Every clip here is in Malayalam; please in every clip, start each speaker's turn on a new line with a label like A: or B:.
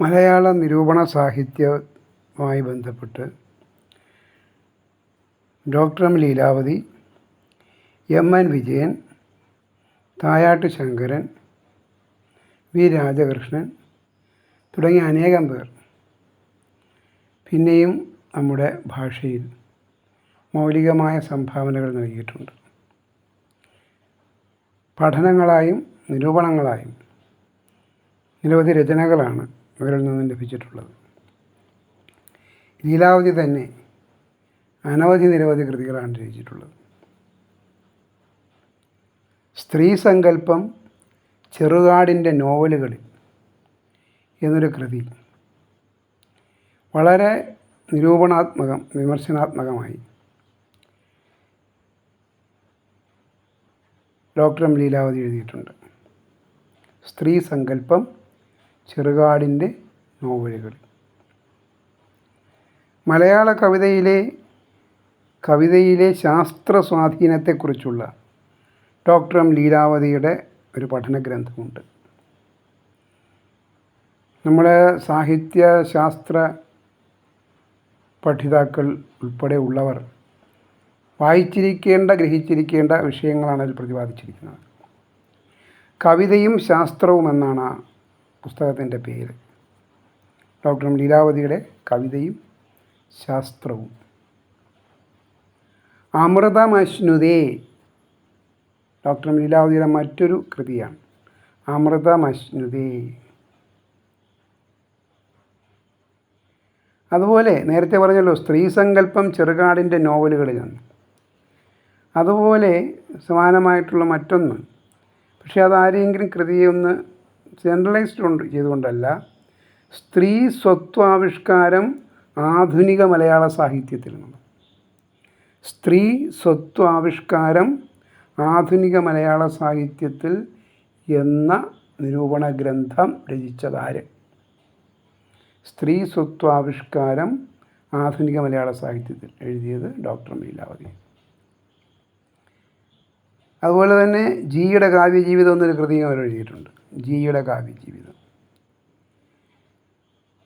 A: മലയാള നിരൂപണ സാഹിത്യവുമായി ബന്ധപ്പെട്ട് doctor M Leelavathi, M N Vijayan, Thayat Sankaran, V Rajakrishnan തുടങ്ങിയ അനേകം പേർ പിന്നെയും നമ്മുടെ ഭാഷയിൽ മൗലികമായ സംഭാവനകൾ നൽകിയിട്ടുണ്ട്. പഠനങ്ങളായും നിരൂപണങ്ങളായും നിരവധി രചനകളാണ് ഇവരിൽ നിന്നും ലഭിച്ചിട്ടുള്ളത്. ലീലാവതി തന്നെ നിരവധി കൃതികളാണ് രചിച്ചിട്ടുള്ളത്. സ്ത്രീ സങ്കല്പം ചെറുകാടിൻ്റെ നോവലുകളിൽ എന്നൊരു കൃതി വളരെ വിമർശനാത്മകമായി ഡോക്ടർ എം ലീലാവതി എഴുതിയിട്ടുണ്ട്. സ്ത്രീ സങ്കല്പം ചെറുകാടിൻ്റെ നോവലുകൾ. മലയാള കവിതയിലെ ശാസ്ത്ര സ്വാധീനത്തെക്കുറിച്ചുള്ള ഡോക്ടർ എം ലീലാവതിയുടെ ഒരു പഠന ഗ്രന്ഥമുണ്ട്. നമ്മുടെ സാഹിത്യശാസ്ത്ര പഠിതാക്കൾ ഉൾപ്പെടെ ഉള്ളവർ ഗ്രഹിച്ചിരിക്കേണ്ട വിഷയങ്ങളാണ് അതിൽ പ്രതിപാദിച്ചിരിക്കുന്നത്. കവിതയും ശാസ്ത്രവും എന്നാണ് ആ പുസ്തകത്തിൻ്റെ പേര്. ഡോക്ടർ എം ലീലാവതിയുടെ കവിതയും ശാസ്ത്രവും. അമൃതമശ്നുതേ ഡോക്ടർ എം ലീലാവതിയുടെ മറ്റൊരു കൃതിയാണ്. അമൃതമശ്നുതേ. അതുപോലെ നേരത്തെ പറഞ്ഞല്ലോ, സ്ത്രീ സങ്കല്പം ചെറുകാടിൻ്റെ നോവലുകളിലാണ്. അതുപോലെ സമാനമായിട്ടുള്ള മറ്റൊന്ന്, പക്ഷേ അതാരെങ്കിലും കൃതിയെ ഒന്ന് ജനറലൈസ്ഡ് ചെയ്തുകൊണ്ടല്ല, സ്ത്രീ സ്വത്വാവിഷ്കാരം ആധുനിക മലയാള സാഹിത്യത്തിൽ നിന്ന്. സ്ത്രീ സ്വത്വാവിഷ്കാരം ആധുനിക മലയാള സാഹിത്യത്തിൽ എന്ന നിരൂപണ ഗ്രന്ഥം രചിച്ചതാര്? സ്ത്രീ സ്വത്വാവിഷ്കാരം ആധുനിക മലയാള സാഹിത്യത്തിൽ എഴുതിയത് ഡോക്ടർ എം ലീലാവതി. അതുപോലെ തന്നെ ജിയുടെ കാവ്യജീവിതം എന്നൊരു കൃതിയും അവർ എഴുതിയിട്ടുണ്ട്. ജിയുടെ കാവ്യജീവിതം.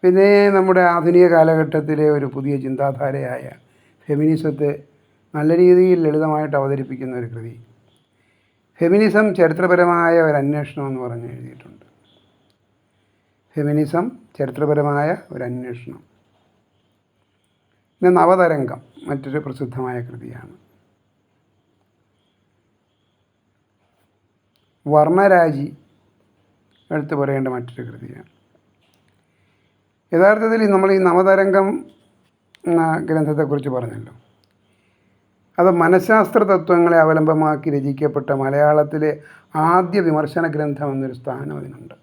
A: പിന്നെ നമ്മുടെ ആധുനിക കാലഘട്ടത്തിലെ ഒരു പുതിയ ചിന്താധാരയായ ഫെമിനിസത്തെ നല്ല രീതിയിൽ ലളിതമായിട്ട് അവതരിപ്പിക്കുന്ന ഒരു കൃതി, ഫെമിനിസം ചരിത്രപരമായ ഒരു അന്വേഷണം എന്ന് പറഞ്ഞ് എഴുതിയിട്ടുണ്ട്. ഫെമിനിസം ചരിത്രപരമായ ഒരു അന്വേഷണം. പിന്നെ നവതരംഗം മറ്റൊരു പ്രസിദ്ധമായ കൃതിയാണ്. വർണ്ണരാജി എടുത്തു പറയേണ്ട മറ്റൊരു കൃതിയാണ്. യഥാർത്ഥത്തിൽ നമ്മൾ ഈ നവതരംഗം എന്ന ഗ്രന്ഥത്തെക്കുറിച്ച് പറഞ്ഞല്ലോ, അത് മനഃശാസ്ത്ര തത്വങ്ങളെ അവലംബമാക്കി രചിക്കപ്പെട്ട മലയാളത്തിലെ ആദ്യ വിമർശന ഗ്രന്ഥം എന്നൊരു സ്ഥാനം അതിനുണ്ട്.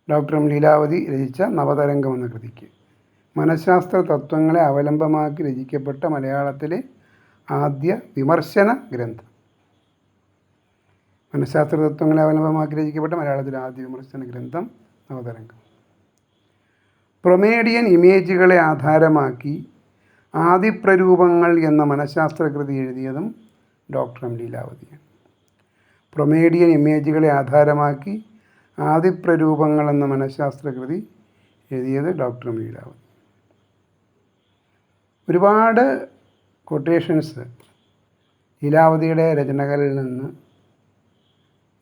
A: ഡോക്ടർ എം ലീലാവതി രചിച്ച നവതരംഗം എന്ന കൃതിക്ക് മനഃശാസ്ത്ര തത്വങ്ങളെ അവലംബമാക്കി രചിക്കപ്പെട്ട മലയാളത്തിലെ ആദ്യ വിമർശന ഗ്രന്ഥം. മനഃശാസ്ത്ര തത്വങ്ങളെ അവലംബമാക്കി രചിക്കപ്പെട്ട മലയാളത്തിലെ ആദ്യ വിമർശന ഗ്രന്ഥം നവതരംഗം. പ്രൊമേഡിയൻ ഇമേജുകളെ ആധാരമാക്കി ആദിപ്രരൂപങ്ങൾ എന്ന മനഃശാസ്ത്ര കൃതി എഴുതിയതും ഡോക്ടർ എം ലീലാവതിയാണ്. പ്രൊമേഡിയൻ ഇമേജുകളെ ആധാരമാക്കി ആദിപ്രരൂപങ്ങൾ എന്ന മനഃശാസ്ത്ര കൃതി എഴുതിയത് ഡോക്ടർ എം ലീലാവതി. ഒരുപാട് കൊട്ടേഷൻസ് ലീലാവതിയുടെ രചനകളിൽ നിന്ന്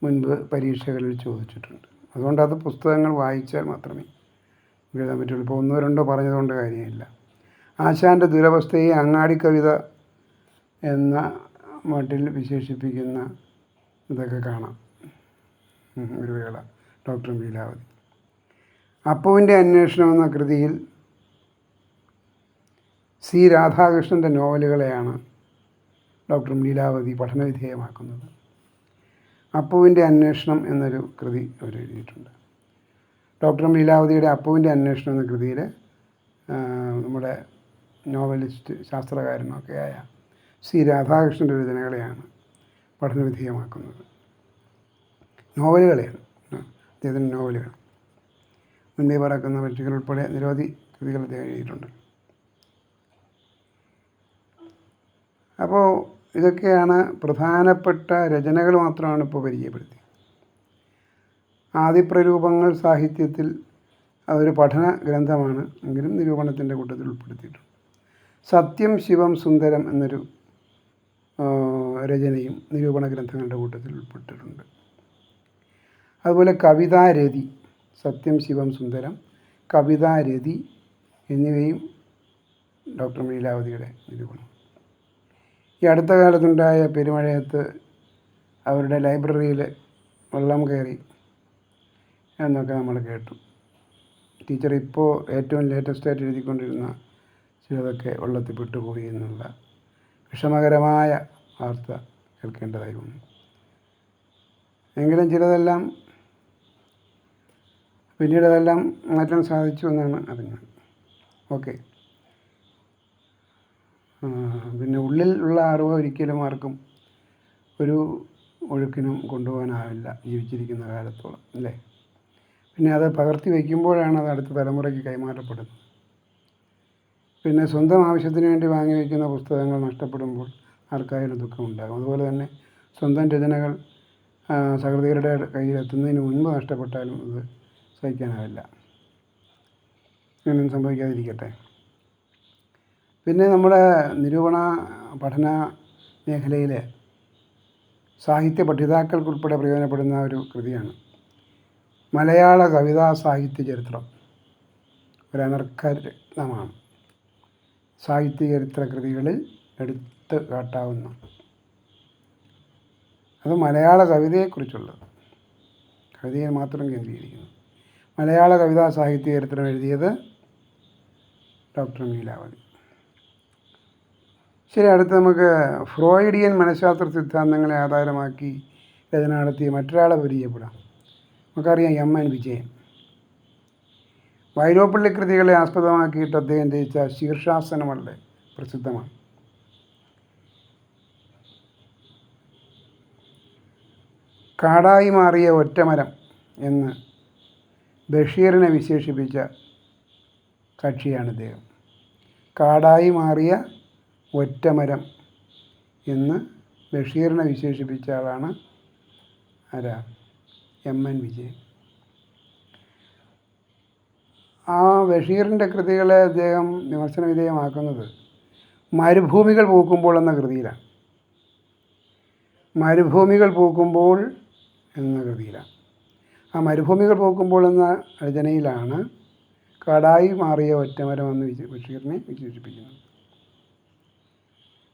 A: മുൻപ് പരീക്ഷകളിൽ ചോദിച്ചിട്ടുണ്ട്. അതുകൊണ്ട് അത് പുസ്തകങ്ങൾ വായിച്ചാൽ മാത്രമേ എഴുതാൻ പറ്റുള്ളൂ. ഇപ്പോൾ ഒന്നോ രണ്ടോ പറഞ്ഞതുകൊണ്ട് കാര്യമില്ല. ആശാൻ്റെ ദുരവസ്ഥയെ അങ്ങാടി കവിത എന്ന മട്ടിൽ വിശേഷിപ്പിക്കുന്ന ഇതൊക്കെ കാണാം ഒരു വേള ഡോക്ടർ എം ലീലാവതി. അപ്പുവിൻ്റെ അന്വേഷണം എന്ന കൃതിയിൽ സി രാധാകൃഷ്ണൻ്റെ നോവലുകളെയാണ് ഡോക്ടർ എം ലീലാവതി പഠനവിധേയമാക്കുന്നത്. അപ്പുവിൻ്റെ അന്വേഷണം എന്നൊരു കൃതി അവർ എഴുതിയിട്ടുണ്ട്. ഡോക്ടർ എം ലീലാവതിയുടെ അപ്പുവിൻ്റെ അന്വേഷണം എന്ന കൃതിയിൽ നമ്മുടെ നോവലിസ്റ്റ് ശാസ്ത്രകാരനൊക്കെയായ സി രാധാകൃഷ്ണൻ്റെ രചനകളെയാണ് പഠനവിധേയമാക്കുന്നത്. നോവലുകളെയാണ്, അദ്ദേഹത്തിൻ്റെ നോവലുകൾ. മുൻപേ പറക്കുന്ന പക്ഷികൾ ഉൾപ്പെടെ നിരവധി കൃതികൾ അദ്ദേഹം എഴുതിയിട്ടുണ്ട്. അപ്പോൾ ഇതൊക്കെയാണ് പ്രധാനപ്പെട്ട രചനകൾ മാത്രമാണ് ഇപ്പോൾ പരിചയപ്പെടുത്തിയത്. ആദിപ്രരൂപങ്ങൾ സാഹിത്യത്തിൽ ഒരു പഠന ഗ്രന്ഥമാണ് എങ്കിലും നിരൂപണത്തിൻ്റെ കൂട്ടത്തിൽ ഉൾപ്പെടുത്തിയിട്ടുണ്ട്. സത്യം ശിവം സുന്ദരം എന്നൊരു രചനയും നിരൂപണ ഗ്രന്ഥങ്ങളുടെ കൂട്ടത്തിൽ ഉൾപ്പെട്ടിട്ടുണ്ട്. അതുപോലെ കവിതാരതി, സത്യം ശിവം സുന്ദരം, കവിതാരതി എന്നിവയും ഡോക്ടർ ലീലാവതിയുടെ നിരൂപണം. ഈ അടുത്ത കാലത്തുണ്ടായ പെരുമഴയത്ത് അവരുടെ ലൈബ്രറിയിൽ വെള്ളം കയറി എന്നൊക്കെ നമ്മൾ കേട്ടു. ടീച്ചർ ഇപ്പോൾ ഏറ്റവും ലേറ്റസ്റ്റായിട്ട് എഴുതിക്കൊണ്ടിരുന്ന ചിലതൊക്കെ വെള്ളത്തിൽ പെട്ടുപോയി എന്നുള്ള വിഷമകരമായ വാർത്ത കേൾക്കേണ്ടതായി വന്നു. എങ്കിലും ചിലതെല്ലാം പിന്നീട് അതെല്ലാം മാറ്റാൻ സാധിച്ചു എന്നാണ് അറിഞ്ഞത്. ഓക്കെ. പിന്നെ ഉള്ളിൽ ഉള്ള അറിവ് ഒരിക്കലും ആർക്കും ഒരു ഒഴുക്കിനും കൊണ്ടുപോകാനാവില്ല ജീവിച്ചിരിക്കുന്ന കാലത്തോളം, അല്ലേ? പിന്നെ അത് പകർത്തി വയ്ക്കുമ്പോഴാണ് അത് അടുത്ത തലമുറയ്ക്ക് കൈമാറപ്പെടുന്നത്. പിന്നെ സ്വന്തം ആവശ്യത്തിന് വേണ്ടി വാങ്ങി വയ്ക്കുന്ന പുസ്തകങ്ങൾ നഷ്ടപ്പെടുമ്പോൾ ആർക്കായാലും ദുഃഖമുണ്ടാകും. അതുപോലെ തന്നെ സ്വന്തം രചനകൾ സഹൃദയരുടെ കയ്യിലെത്തുന്നതിന് മുൻപ് നഷ്ടപ്പെട്ടാലും അത് സഹിക്കാനാവില്ല. അങ്ങനെയൊന്നും സംഭവിക്കാതിരിക്കട്ടെ. പിന്നെ നമ്മുടെ നിരൂപണ പഠന മേഖലയിലെ സാഹിത്യ പഠിതാക്കൾക്കുൾപ്പെടെ പ്രയോജനപ്പെടുന്ന ഒരു കൃതിയാണ് മലയാള കവിതാ സാഹിത്യ ചരിത്രം. ഒരനർഘരത്നമാണ്. സാഹിത്യ ചരിത്ര കൃതികളിൽ എടുത്ത് കാട്ടാവുന്ന, അത് മലയാള കവിതയെക്കുറിച്ചുള്ളത്, കവിതയെ മാത്രം കേന്ദ്രീകരിക്കുന്നു. മലയാള കവിതാ സാഹിത്യ ചരിത്രം എഴുതിയത് ഡോക്ടർ ലീലാവതി. ശരി, അടുത്ത് നമുക്ക് ഫ്രോയിഡിയൻ മനഃശാസ്ത്ര സിദ്ധാന്തങ്ങളെ ആധാരമാക്കി രചന നടത്തിയ മറ്റൊരാളെ പരിചയപ്പെടാം. നമുക്കറിയാം എം.എൻ. വിജയൻ. വൈലോപ്പിള്ളി കൃതികളെ ആസ്പദമാക്കിയിട്ട് അദ്ദേഹം രചിച്ച ശീർഷാസനം വളരെ പ്രസിദ്ധമാണ്. കാടായി മാറിയ ഒറ്റമരം എന്ന് ബഷീറിനെ വിശേഷിപ്പിച്ച കക്ഷിയാണ് ഇദ്ദേഹം. കാടായി മാറിയ ഒറ്റമരം എന്ന് ബഷീറിനെ വിശേഷിപ്പിച്ച ആളാണ് ആരാ? എം.എൻ. വിജയൻ. ആ ബഷീറിൻ്റെ കൃതികളെ അദ്ദേഹം വിമർശന വിധേയമാക്കുന്നത് മരുഭൂമികൾ പൂക്കുമ്പോൾ എന്ന കൃതിയിലാണ്. മരുഭൂമികൾ പൂക്കുമ്പോൾ എന്ന കൃതിയിലാണ്. ആ മരുഭൂമികൾ പൂക്കുമ്പോൾ എന്ന രചനയിലാണ് കാടായി മാറിയ ഒറ്റമരം എന്ന് ബഷീറിനെ വിശേഷിപ്പിക്കുന്നത്.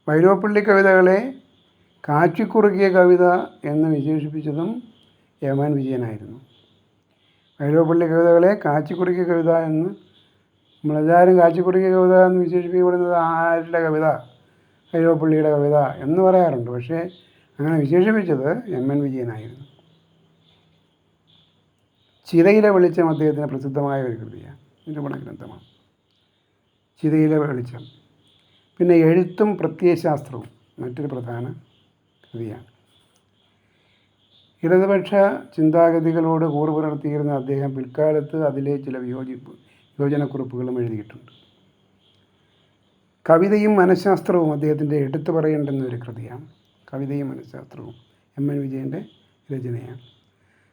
A: വൈലോപ്പിള്ളി കവിതകളെ കാച്ചിക്കുറുക്കിയ കവിത എന്ന് വിശേഷിപ്പിച്ചതും എം.എൻ. വിജയനായിരുന്നു. വൈലോപ്പിള്ളി കവിതകളെ കാച്ചിക്കുറുക്കിയ കവിത എന്ന് നമ്മളെല്ലാവരും കാച്ചിക്കുറുക്കിയ കവിത എന്ന് വിശേഷിപ്പിക്കപ്പെടുന്നത് ആരുടെ കവിത? വൈലോപ്പിള്ളിയുടെ കവിത എന്ന് പറയാറുണ്ട്. പക്ഷേ അങ്ങനെ വിശേഷിപ്പിച്ചത് എം.എൻ. വിജയനായിരുന്നു. ചിതയിലെ വെളിച്ചം അദ്ദേഹത്തിന് പ്രസിദ്ധമായ ഒരു കൃതിയാണ്, നിരൂപണ ഗ്രന്ഥമാണ് ചിതയിലെ വെളിച്ചം. പിന്നെ എഴുത്തും പ്രത്യയശാസ്ത്രവും മറ്റൊരു പ്രധാന കൃതിയാണ്. ഇടതുപക്ഷ ചിന്താഗതികളോട് കൂറ് പുലർത്തിയിരുന്ന അദ്ദേഹം പിൽക്കാലത്ത് അതിലെ ചില വിയോജനക്കുറിപ്പുകളും എഴുതിയിട്ടുണ്ട്. കവിതയും മനഃശാസ്ത്രവും അദ്ദേഹത്തിൻ്റെ എടുത്തു പറയേണ്ടുന്ന ഒരു കൃതിയാണ്. കവിതയും മനഃശാസ്ത്രവും എം.എൻ. വിജയൻ്റെ രചനയാണ്.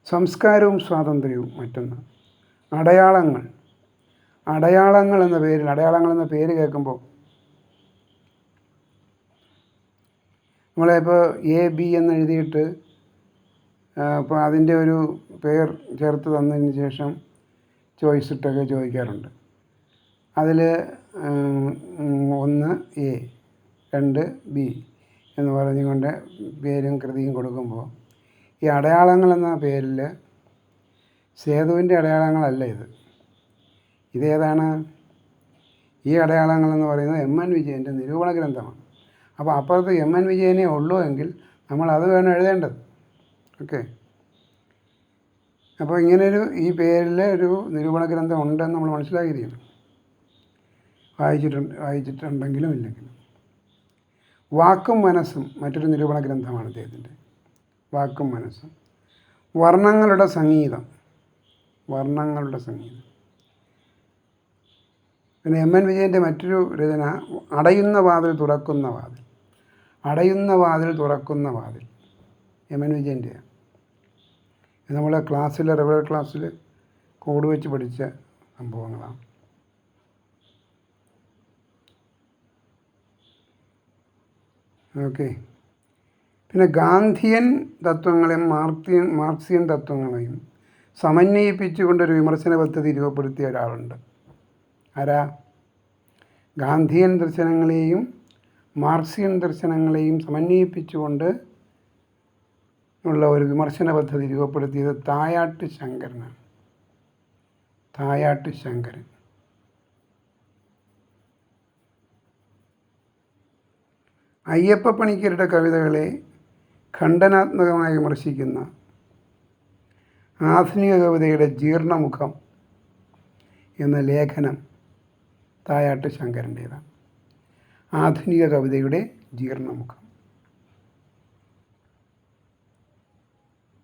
A: സംസ്കാരവും സ്വാതന്ത്ര്യവും മറ്റൊന്ന്. അടയാളങ്ങൾ എന്ന പേര് കേൾക്കുമ്പോൾ നമ്മളിപ്പോൾ AB എന്ന് എഴുതിയിട്ട് അപ്പോൾ അതിൻ്റെ ഒരു പേർ ചേർത്ത് തന്നതിന് ശേഷം ചോയ്സ് ഇട്ടൊക്കെ ചോദിക്കാറുണ്ട്. അതിൽ 1 A 2 B എന്ന് പറഞ്ഞുകൊണ്ട് പേരും കൃതിയും കൊടുക്കുമ്പോൾ ഈ അടയാളങ്ങൾ എന്ന പേരിൽ സേതുവിൻ്റെ അടയാളങ്ങളല്ല ഇതേതാണ്? ഈ അടയാളങ്ങൾ എന്ന് പറയുന്നത് എം.എൻ. വിജയൻ്റെ നിരൂപണ ഗ്രന്ഥമാണ്. അപ്പോൾ അപ്പുറത്ത് എം.എൻ. വിജയനെ ഉള്ളൂ എങ്കിൽ നമ്മൾ അത് വേണം എഴുതേണ്ടത്. ഓക്കെ. അപ്പോൾ ഇങ്ങനൊരു ഈ പേരിൽ ഒരു നിരൂപണ ഗ്രന്ഥം ഉണ്ടെന്ന് നമ്മൾ മനസ്സിലാക്കിയിരിക്കണം, വായിച്ചിട്ടുണ്ടെങ്കിലും ഇല്ലെങ്കിലും. വാക്കും മനസ്സും മറ്റൊരു നിരൂപണ ഗ്രന്ഥമാണ് അദ്ദേഹത്തിൻ്റെ. വാക്കും മനസ്സും. വർണ്ണങ്ങളുടെ സംഗീതം. പിന്നെ എം.എൻ. വിജയൻ്റെ മറ്റൊരു രചന അടയുന്ന വാതിൽ തുറക്കുന്ന വാതിൽ എം.എൻ. വിജയൻ്റെയാണ്. ഇത് നമ്മളെ ക്ലാസ്സിൽ റെഗുലർ ക്ലാസ്സിൽ കോഡ് വെച്ച് പഠിച്ച സംഭവങ്ങളാണ്. ഓക്കെ. പിന്നെ ഗാന്ധിയൻ തത്വങ്ങളെയും മാർക്സിയൻ തത്വങ്ങളെയും സമന്വയിപ്പിച്ചുകൊണ്ടൊരു വിമർശന പദ്ധതി രൂപപ്പെടുത്തിയ ഒരാളുണ്ട്. ആരാ? ഗാന്ധിയൻ ദർശനങ്ങളെയും മാർക്സിയൻ ദർശനങ്ങളെയും സമന്വയിപ്പിച്ചുകൊണ്ട് ഉള്ള ഒരു വിമർശന പദ്ധതി രൂപപ്പെടുത്തിയത് തായാട്ട് ശങ്കരനാണ്. തായാട്ട് ശങ്കരൻ. അയ്യപ്പ പണിക്കരുടെ കവിതകളെ ഖണ്ഡനാത്മകമായി വിമർശിക്കുന്ന ആധുനിക കവിതയുടെ ജീർണമുഖം എന്ന ലേഖനം തായാട്ട് ശങ്കരൻ്റേതാണ്. ആധുനിക കവിതയുടെ ജീർണമുഖം.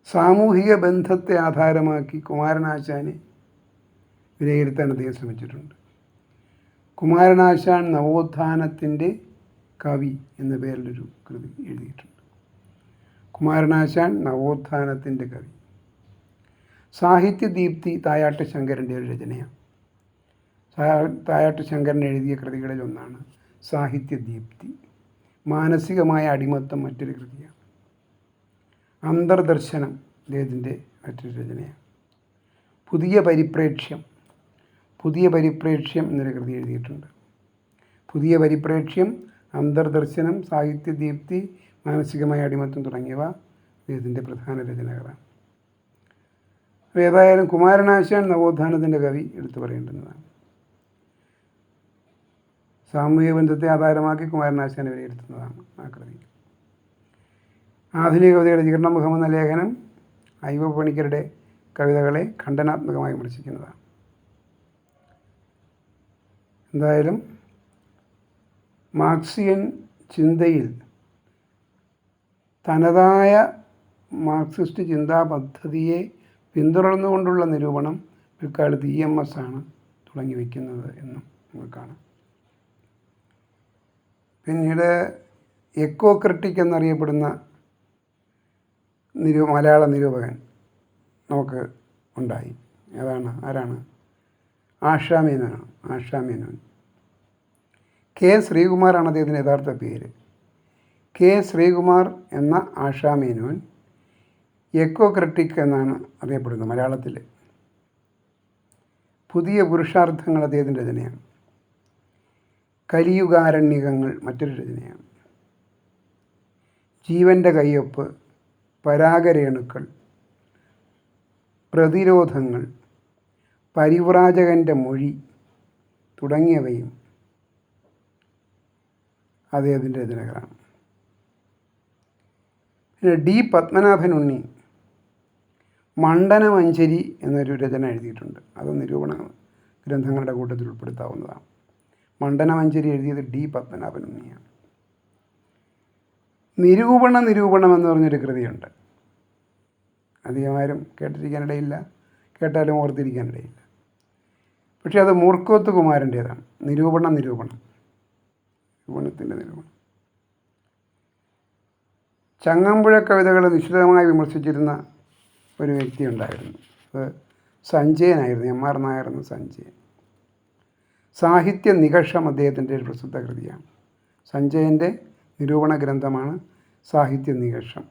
A: സാമൂഹിക ബന്ധത്തെ ആധാരമാക്കി കുമാരനാശാനെ വിലയിരുത്താൻ അദ്ദേഹം ശ്രമിച്ചിട്ടുണ്ട്. കുമാരനാശാൻ നവോത്ഥാനത്തിൻ്റെ കവി എന്ന പേരിലൊരു കൃതി എഴുതിയിട്ടുണ്ട്. കുമാരനാശാൻ നവോത്ഥാനത്തിൻ്റെ കവി. സാഹിത്യദീപ്തി തായാട്ട് ശങ്കരൻ്റെ ഒരു രചനയാണ്. തായാട്ട് ശങ്കരൻ എഴുതിയ കൃതികളിൽ ഒന്നാണ് സാഹിത്യദീപ്തി. മാനസികമായ അടിമത്തം മറ്റൊരു കൃതിയാണ്. അന്തർദർശനം അദ്ദേഹത്തിൻ്റെ മറ്റൊരു രചനയാണ്. പുതിയ പരിപ്രേക്ഷ്യം എന്നൊരു കൃതി എഴുതിയിട്ടുണ്ട്. പുതിയ പരിപ്രേക്ഷ്യം, അന്തർദർശനം, സാഹിത്യദീപ്തി, മാനസികമായ അടിമത്തം തുടങ്ങിയവ അദ്ദേഹത്തിൻ്റെ പ്രധാന രചനകളാണ്. ഏതായാലും കുമാരനാശാൻ നവോത്ഥാനത്തിൻ്റെ കവി എടുത്തു പറയേണ്ടുന്നതാണ്. സാമൂഹിക ബന്ധത്തെ ആധാരമാക്കി കുമാരനാശാനെ വിലയിരുത്തുന്നതാണ് ആ കൃതി. ആധുനിക കവിതയുടെ ജീർണമുഖം എന്ന ലേഖനം അയ്യപ്പ പണിക്കരുടെ കവിതകളെ ഖണ്ഡനാത്മകമായി വിമർശിക്കുന്നതാണ്. എന്തായാലും മാർക്സിയൻ ചിന്തയിൽ തനതായ മാർക്സിസ്റ്റ് ചിന്താ പദ്ധതിയെ പിന്തുടർന്നുകൊണ്ടുള്ള നിരൂപണം പിൽക്കാലത്ത് EMS ആണ് തുടങ്ങി വയ്ക്കുന്നത് എന്നും നമുക്ക് കാണാം. പിന്നീട് എക്കോ ക്രിട്ടിക് എന്നറിയപ്പെടുന്ന മലയാള നിരൂപകൻ നമുക്ക് ഉണ്ടായി. ആരാണ്? ആഷാ മേനോൻ. K. ശ്രീകുമാറാണ് അദ്ദേഹത്തിൻ്റെ യഥാർത്ഥ പേര്. K. ശ്രീകുമാർ എന്ന ആഷാ മേനോൻ എക്കോ ക്രിട്ടിക് എന്നാണ് അറിയപ്പെടുന്നത് മലയാളത്തിൽ. പുതിയ പുരുഷാർത്ഥങ്ങൾ അദ്ദേഹത്തിൻ്റെ രചനയാണ്. കലിയുഗാരണ്യകങ്ങൾ മറ്റൊരു രചനയാണ്. ജീവൻ്റെ കയ്യൊപ്പ്, പരാഗരേണുക്കൾ, പ്രതിരോധങ്ങൾ, പരിവ്രാജകൻ്റെ മൊഴി തുടങ്ങിയവയും അദ്ദേഹത്തിൻ്റെ രചനകളാണ്. പിന്നെ D. പത്മനാഭൻ ഉണ്ണി മണ്ഡനമഞ്ജരി എന്നൊരു രചന എഴുതിയിട്ടുണ്ട്. അത് നിരൂപണ ഗ്രന്ഥങ്ങളുടെ കൂട്ടത്തിൽ ഉൾപ്പെടുത്താവുന്നതാണ്. മണ്ഡനമഞ്ജരി എഴുതിയത് D. പത്മനാഭൻ ഉണ്ണിയാണ്. നിരൂപണം എന്ന് പറഞ്ഞൊരു കൃതിയുണ്ട്. അധികമാരും കേട്ടിരിക്കാനിടയില്ല, കേട്ടാലും ഓർത്തിരിക്കാനിടയില്ല. പക്ഷേ അത് മൂർക്കോത്ത് കുമാരൻ്റേതാണ്. നിരൂപണത്തിൻ്റെ നിരൂപണം. ചങ്ങമ്പുഴ കവിതകളെ നിശിതമായി വിമർശിച്ചിരുന്ന ഒരു വ്യക്തി ഉണ്ടായിരുന്നു. അത് സഞ്ജയനായിരുന്നു. M.R. നായർ എന്ന സഞ്ജയൻ. സാഹിത്യ നികഷം അദ്ദേഹത്തിൻ്റെ ഒരു പ്രസിദ്ധ കൃതിയാണ്. സഞ്ജയൻ്റെ നിരൂപണ ഗ്രന്ഥമാണ് സാഹിത്യ നികഷം.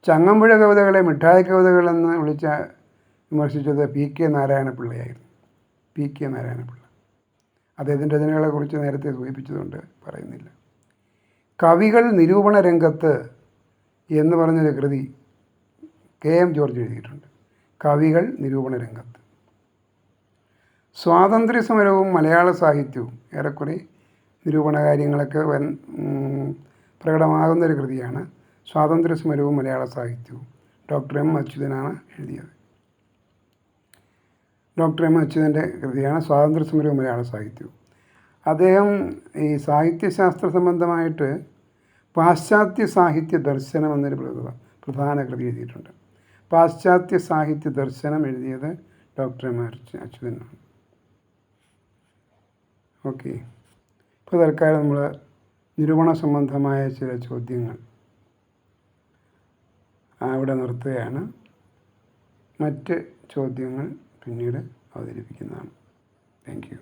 A: ചങ്ങമ്പുഴ കവിതകളെ മിഠായി കവിതകളെന്ന് വിമർശിച്ചത് P.K. നാരായണപിള്ളയായിരുന്നു. P.K. നാരായണപിള്ള. അദ്ദേഹത്തിൻ്റെ രചനകളെക്കുറിച്ച് നേരത്തെ സൂചിപ്പിച്ചതുകൊണ്ട് പറയുന്നില്ല. കവികൾ നിരൂപണ രംഗത്ത് എന്ന് പറഞ്ഞൊരു കൃതി K.M. ജോർജ് എഴുതിയിട്ടുണ്ട്. കവികൾ നിരൂപണ രംഗത്ത്. സ്വാതന്ത്ര്യ സമരവും മലയാള സാഹിത്യവും ഏറെക്കുറെ നിരൂപണ കാര്യങ്ങളൊക്കെ പ്രകടമാകുന്നൊരു കൃതിയാണ് സ്വാതന്ത്ര്യ സമരവും മലയാള സാഹിത്യവും. Doctor M. അച്യുതനാണ് എഴുതിയത്. Doctor M. അച്യുതൻ്റെ കൃതിയാണ് സ്വാതന്ത്ര്യ സമരവും മലയാള സാഹിത്യവും. അദ്ദേഹം ഈ സാഹിത്യശാസ്ത്ര സംബന്ധമായിട്ട് പാശ്ചാത്യ സാഹിത്യ ദർശനം എന്നൊരു പ്രധാന കൃതി എഴുതിയിട്ടുണ്ട്. പാശ്ചാത്യ സാഹിത്യ ദർശനം എഴുതിയത് ഡോക്ടർ M. അച്യുതനാണ്. ഓക്കെ. ഇപ്പോൾ തൽക്കാലം നമ്മൾ നിരൂപണ സംബന്ധമായ ചില ചോദ്യങ്ങൾ അവിടെ നിർത്തുകയാണ്. മറ്റ് ചോദ്യങ്ങൾ പിന്നീട് അവതരിപ്പിക്കുന്നതാണ്. Thank you.